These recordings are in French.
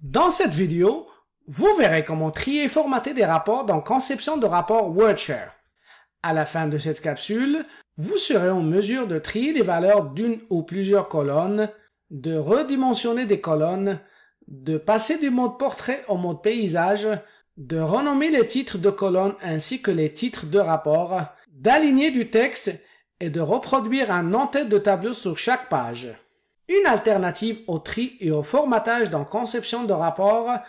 Dans cette vidéo, vous verrez comment trier et formater des rapports dans Conception de rapport WordShare. À la fin de cette capsule, vous serez en mesure de trier les valeurs d'une ou plusieurs colonnes, de redimensionner des colonnes, de passer du mode portrait au mode paysage, de renommer les titres de colonnes ainsi que les titres de rapports, d'aligner du texte et de reproduire un en-tête de tableau sur chaque page. Une alternative au tri et au formatage dans Conception de rapport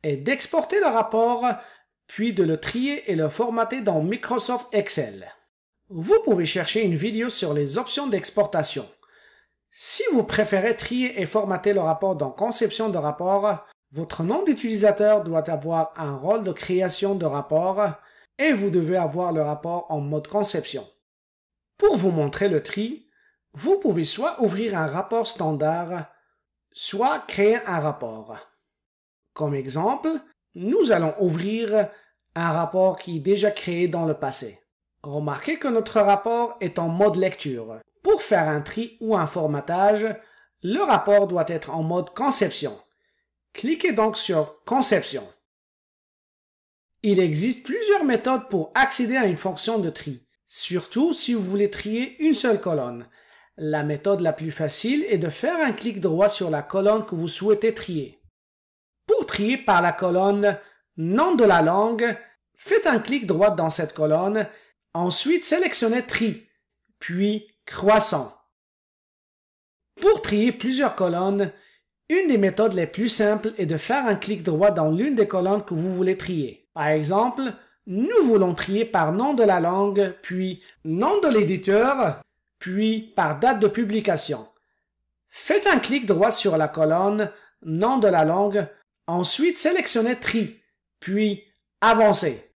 est d'exporter le rapport, puis de le trier et le formater dans Microsoft Excel. Vous pouvez chercher une vidéo sur les options d'exportation. Si vous préférez trier et formater le rapport dans Conception de rapport, votre nom d'utilisateur doit avoir un rôle de création de rapport et vous devez avoir le rapport en mode conception. Pour vous montrer le tri, vous pouvez soit ouvrir un rapport standard, soit créer un rapport. Comme exemple, nous allons ouvrir un rapport qui est déjà créé dans le passé. Remarquez que notre rapport est en mode lecture. Pour faire un tri ou un formatage, le rapport doit être en mode conception. Cliquez donc sur Conception. Il existe plusieurs méthodes pour accéder à une fonction de tri, surtout si vous voulez trier une seule colonne. La méthode la plus facile est de faire un clic droit sur la colonne que vous souhaitez trier. Pour trier par la colonne « Nom de la langue », faites un clic droit dans cette colonne, ensuite sélectionnez « Tri », puis « Croissant ». Pour trier plusieurs colonnes, une des méthodes les plus simples est de faire un clic droit dans l'une des colonnes que vous voulez trier. Par exemple, nous voulons trier par nom de la langue, puis nom de l'éditeur, puis par date de publication. Faites un clic droit sur la colonne nom de la langue, ensuite sélectionnez Tri, puis Avancer.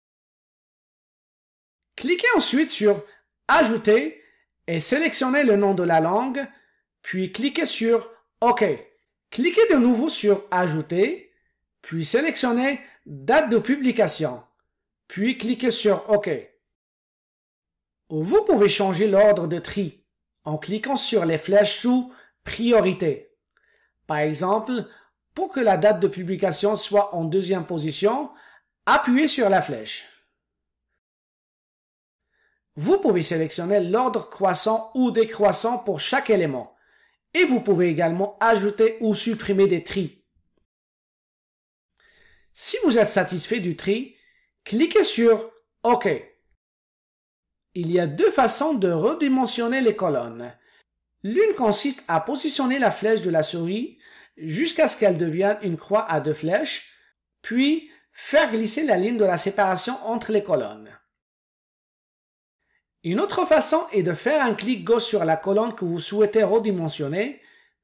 Cliquez ensuite sur Ajouter et sélectionnez le nom de la langue, puis cliquez sur OK. Cliquez de nouveau sur Ajouter, puis sélectionnez Date de publication, puis cliquez sur OK. Vous pouvez changer l'ordre de tri en cliquant sur les flèches sous Priorité. Par exemple, pour que la date de publication soit en deuxième position, appuyez sur la flèche. Vous pouvez sélectionner l'ordre croissant ou décroissant pour chaque élément et vous pouvez également ajouter ou supprimer des tris. Si vous êtes satisfait du tri, cliquez sur OK. Il y a deux façons de redimensionner les colonnes. L'une consiste à positionner la flèche de la souris jusqu'à ce qu'elle devienne une croix à deux flèches, puis faire glisser la ligne de la séparation entre les colonnes. Une autre façon est de faire un clic gauche sur la colonne que vous souhaitez redimensionner,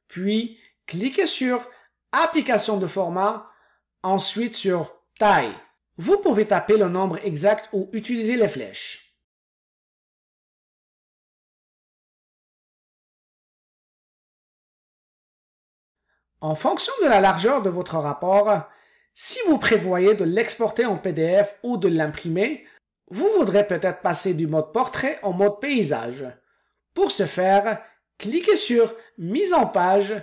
puis cliquez sur Application de format, ensuite sur Taille. Vous pouvez taper le nombre exact ou utiliser les flèches. En fonction de la largeur de votre rapport, si vous prévoyez de l'exporter en PDF ou de l'imprimer, vous voudrez peut-être passer du mode portrait au mode paysage. Pour ce faire, cliquez sur Mise en page,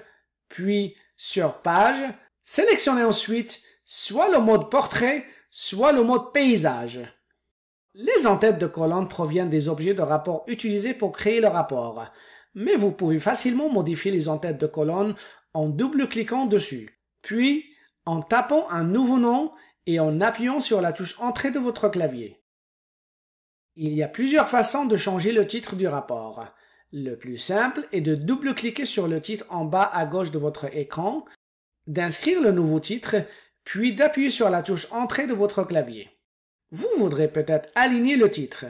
puis sur Page, sélectionnez ensuite soit le mode portrait, soit le mode paysage. Les en-têtes de colonnes proviennent des objets de rapport utilisés pour créer le rapport, mais vous pouvez facilement modifier les en-têtes de colonnes en double-cliquant dessus, puis en tapant un nouveau nom et en appuyant sur la touche Entrée de votre clavier. Il y a plusieurs façons de changer le titre du rapport. Le plus simple est de double-cliquer sur le titre en bas à gauche de votre écran, d'inscrire le nouveau titre, puis d'appuyer sur la touche Entrée de votre clavier. Vous voudrez peut-être aligner le titre,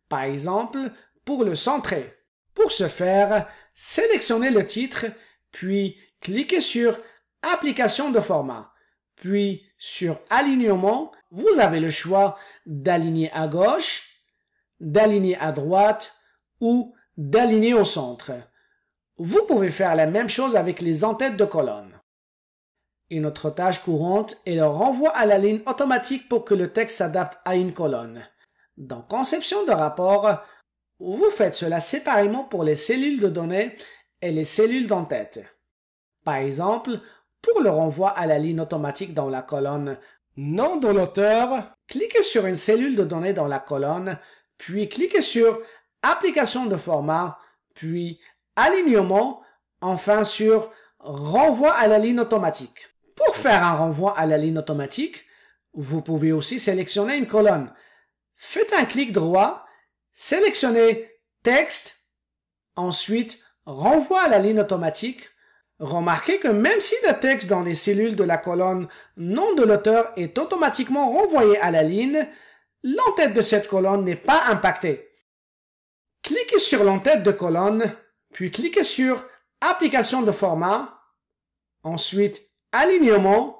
par exemple pour le centrer. Pour ce faire, sélectionnez le titre, puis cliquez sur Application de format, puis sur Alignement, vous avez le choix d'aligner à gauche, d'aligner à droite ou d'aligner au centre. Vous pouvez faire la même chose avec les en-têtes de colonnes. Une autre tâche courante est le renvoi à la ligne automatique pour que le texte s'adapte à une colonne. Dans Conception de rapport, vous faites cela séparément pour les cellules de données et les cellules d'en-tête. Par exemple, Pour le renvoi à la ligne automatique dans la colonne Nom de l'auteur, cliquez sur une cellule de données dans la colonne, puis cliquez sur Application de format, puis Alignement, enfin sur Renvoi à la ligne automatique. Pour faire un renvoi à la ligne automatique, vous pouvez aussi sélectionner une colonne. Faites un clic droit, sélectionnez Texte, ensuite Renvoi à la ligne automatique. Remarquez que même si le texte dans les cellules de la colonne Nom de l'auteur est automatiquement renvoyé à la ligne, l'entête de cette colonne n'est pas impactée. Cliquez sur l'entête de colonne, puis cliquez sur Application de format, ensuite Alignement,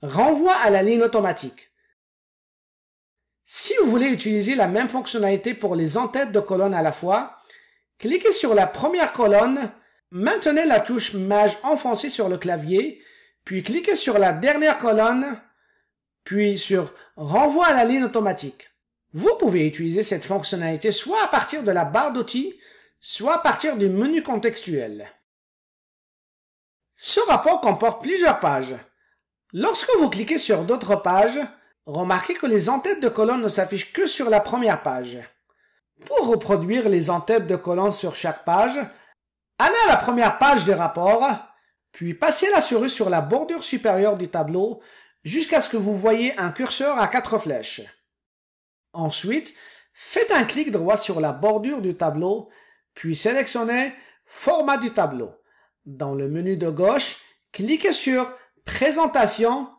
Renvoi à la ligne automatique. Si vous voulez utiliser la même fonctionnalité pour les entêtes de colonne à la fois, cliquez sur la première colonne, maintenez la touche Maj enfoncée sur le clavier, puis cliquez sur la dernière colonne, puis sur Renvoi à la ligne automatique. Vous pouvez utiliser cette fonctionnalité soit à partir de la barre d'outils, soit à partir du menu contextuel. Ce rapport comporte plusieurs pages. Lorsque vous cliquez sur d'autres pages, remarquez que les entêtes de colonne ne s'affichent que sur la première page. Pour reproduire les entêtes de colonne sur chaque page, allez à la première page du rapport, puis passez la souris sur la bordure supérieure du tableau jusqu'à ce que vous voyez un curseur à 4 flèches. Ensuite, faites un clic droit sur la bordure du tableau, puis sélectionnez Format du tableau. Dans le menu de gauche, cliquez sur Présentation,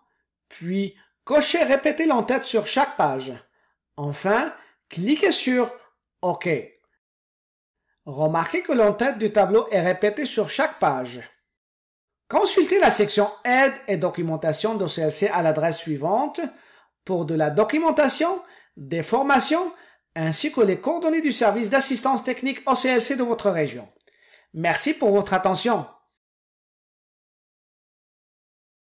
puis cochez Répéter l'entête sur chaque page. Enfin, cliquez sur OK. Remarquez que l'entête du tableau est répétée sur chaque page. Consultez la section Aide et documentation d'OCLC à l'adresse suivante pour de la documentation, des formations, ainsi que les coordonnées du service d'assistance technique OCLC de votre région. Merci pour votre attention.